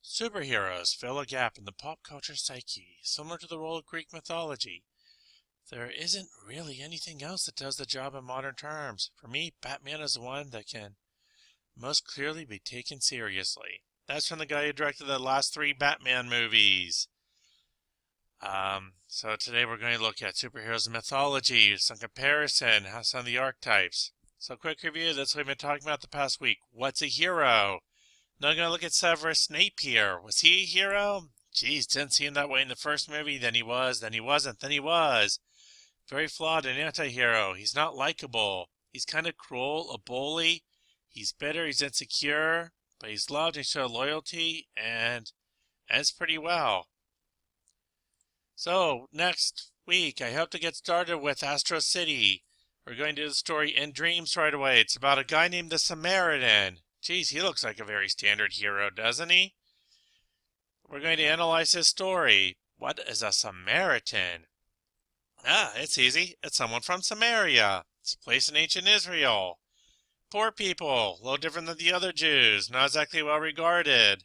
Superheroes fill a gap in the pop culture psyche, similar to the role of Greek mythology. There isn't really anything else that does the job in modern terms. For me, Batman is the one that can most clearly be taken seriously. That's from the guy who directed the last three Batman movies. So today we're going to look at superheroes and mythology, some comparison, some of the archetypes. So quick review, that's what we've been talking about the past week. What's a hero? Now I'm going to look at Severus Snape here. Was he a hero? Geez, didn't seem that way in the first movie. Then he was, then he wasn't, then he was. Very flawed, an anti-hero. He's not likable. He's kind of cruel, a bully. He's bitter, he's insecure, but he's loved and showed loyalty, and ends pretty well. So, next week, I hope to get started with Astro City. We're going to do the story In Dreams right away. It's about a guy named the Samaritan. Geez, he looks like a very standard hero, doesn't he? We're going to analyze his story. What is a Samaritan? It's easy. It's someone from Samaria. It's a place in ancient Israel. Poor people, a little different than the other Jews, not exactly well regarded.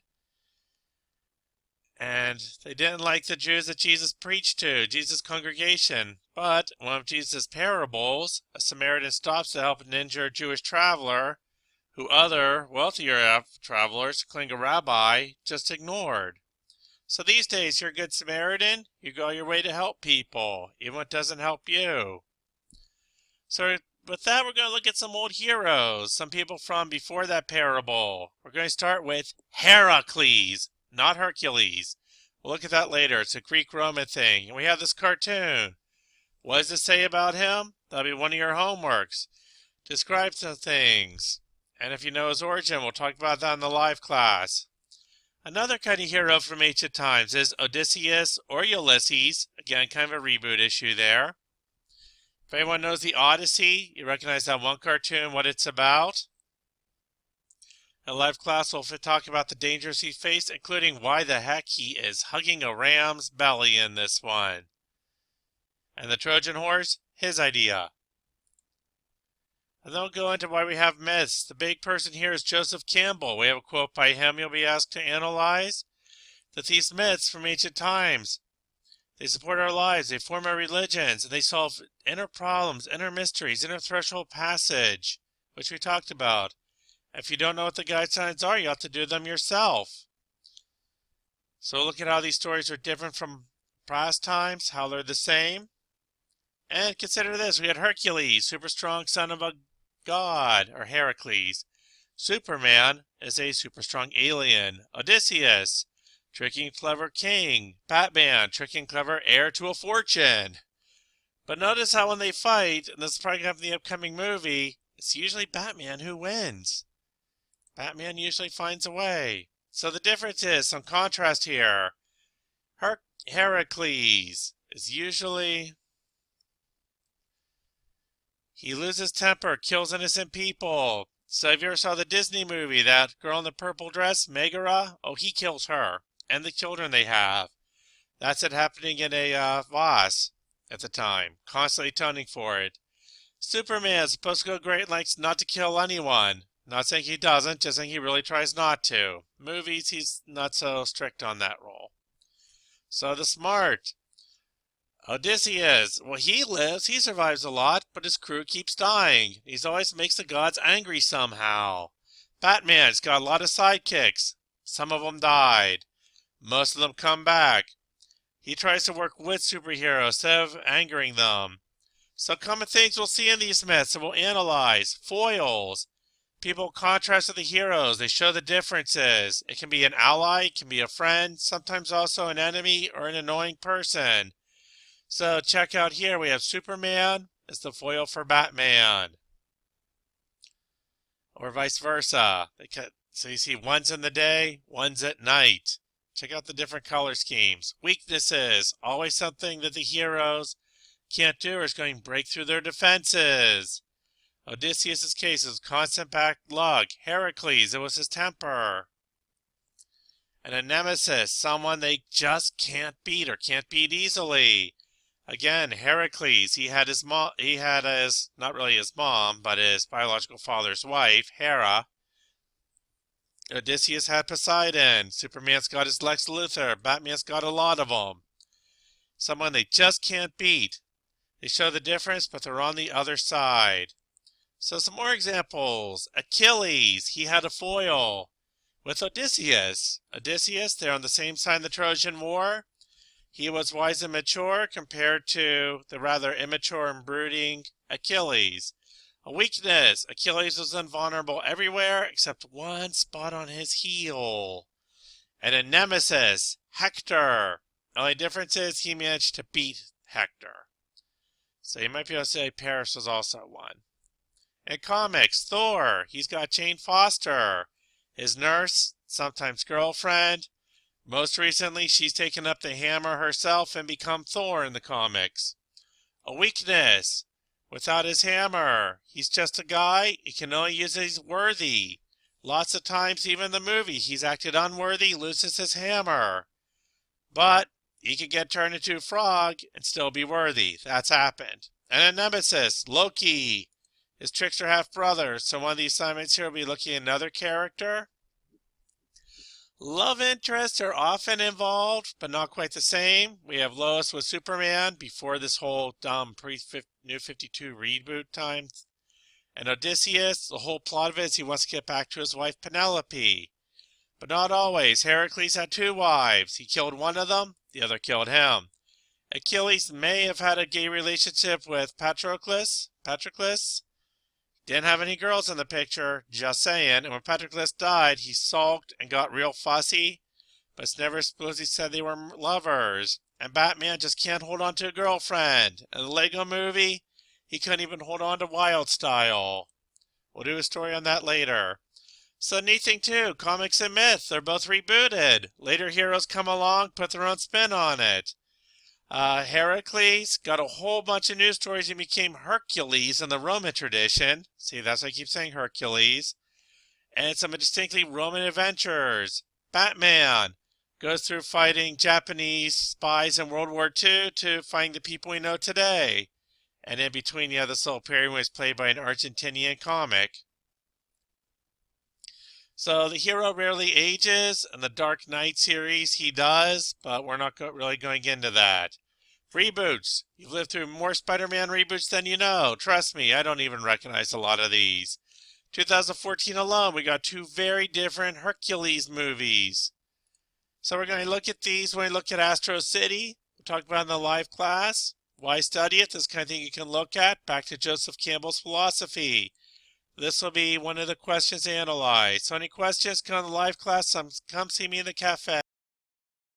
And they didn't like the Jews that Jesus preached to, Jesus' congregation. But one of Jesus' parables, a Samaritan stops to help an injured Jewish traveler, who other, wealthier travelers, including a rabbi, just ignored. So these days, you're a good Samaritan, you go your way to help people, even when it doesn't help you. So with that, we're going to look at some old heroes, some people from before that parable. We're going to start with Heracles, not Hercules. We'll look at that later. It's a Greek-Roman thing. And we have this cartoon. What does it say about him? That'll be one of your homeworks. Describe some things. And if you know his origin, we'll talk about that in the live class. Another kind of hero from ancient times is Odysseus or Ulysses. Again, kind of a reboot issue there. If anyone knows the Odyssey, you recognize that one cartoon, what it's about. In live class, we'll talk about the dangers he faced, including why the heck he is hugging a ram's belly in this one. And the Trojan horse, his idea. And then we'll go into why we have myths. The big person here is Joseph Campbell. We have a quote by him you'll be asked to analyze. That these myths from ancient times, they support our lives, they form our religions, and they solve inner problems, inner mysteries, inner threshold passage, which we talked about. If you don't know what the guidelines are, you have to do them yourself. So look at how these stories are different from past times, how they're the same. And consider this, we had Hercules, super strong son of a god, or Heracles. Superman is a super strong alien. Odysseus, tricky and clever king. Batman, tricky and clever heir to a fortune. But notice how when they fight, and this is probably going to happen in the upcoming movie, it's usually Batman who wins. Batman usually finds a way. So the difference is, some contrast here. Heracles is usually... he loses temper, kills innocent people. So if you ever saw the Disney movie, that girl in the purple dress, Megara, he kills her. And the children they have. That's it happening in a Voss at the time. Constantly toning for it. Superman is supposed to go great lengths not to kill anyone. Not saying he doesn't, just saying he really tries not to. Movies, he's not so strict on that role. So the smart Odysseus, he lives, he survives a lot, but his crew keeps dying. He always makes the gods angry somehow. Batman's got a lot of sidekicks. Some of them died. Most of them come back. He tries to work with superheroes instead of angering them. So common things we'll see in these myths that we'll analyze. Foils. People contrast with the heroes. They show the differences. It can be an ally, it can be a friend, sometimes also an enemy or an annoying person. So check out here, we have Superman as the foil for Batman. Or vice versa. So you see one's in the day, one's at night. Check out the different color schemes. Weaknesses. Always something that the heroes can't do or is going to break through their defenses. Odysseus' case is constant bad luck. Heracles, it was his temper. And a nemesis, someone they just can't beat or can't beat easily. Again, Heracles, he had his, not really his mom, but his biological father's wife, Hera. Odysseus had Poseidon. Superman's got his Lex Luthor. Batman's got a lot of them. Someone they just can't beat. They show the difference, but they're on the other side. So some more examples. Achilles, he had a foil. With Odysseus. Odysseus, they're on the same side in the Trojan War. He was wise and mature compared to the rather immature and brooding Achilles. A weakness. Achilles was invulnerable everywhere except one spot on his heel. And a nemesis, Hector. The only difference is he managed to beat Hector. So you might be able to say Paris was also one. In comics, Thor, he's got Jane Foster, his nurse, sometimes girlfriend. Most recently, she's taken up the hammer herself and become Thor in the comics. A weakness. Without his hammer, he's just a guy. He can only use it he's worthy. Lots of times, even in the movie, he's acted unworthy, loses his hammer. But he could get turned into a frog and still be worthy. That's happened. And a nemesis, Loki. His tricks are half-brothers, so one of the assignments here will be looking at another character. Love interests are often involved, but not quite the same. We have Lois with Superman before this whole dumb pre-New 52 reboot time. And Odysseus, the whole plot of it is he wants to get back to his wife Penelope. But not always. Heracles had two wives. He killed one of them, the other killed him. Achilles may have had a gay relationship with Patroclus. Didn't have any girls in the picture, just saying. And when Patroclus died, he sulked and got real fussy. But it's never supposedly said they were lovers. And Batman just can't hold on to a girlfriend. In the Lego movie, he couldn't even hold on to Wild Style. We'll do a story on that later. So neat thing too, comics and myth, they're both rebooted. Later heroes come along, put their own spin on it. Heracles got a whole bunch of news stories and became Hercules in the Roman tradition. See, that's why I keep saying Hercules. And some distinctly Roman adventures. Batman goes through fighting Japanese spies in World War II to fighting the people we know today. And in between, you have this little period when he's played by an Argentinian comic. So the hero rarely ages. In the Dark Knight series, he does, but we're not really going into that. Reboots. You've lived through more Spider-Man reboots than you know. Trust me, I don't even recognize a lot of these. 2014 alone, we got two very different Hercules movies. So we're going to look at these when we look at Astro City. We talked about in the live class. Why study it? This kind of thing you can look at. Back to Joseph Campbell's philosophy. This will be one of the questions analyzed. So any questions, come to the live class. Come see me in the cafe.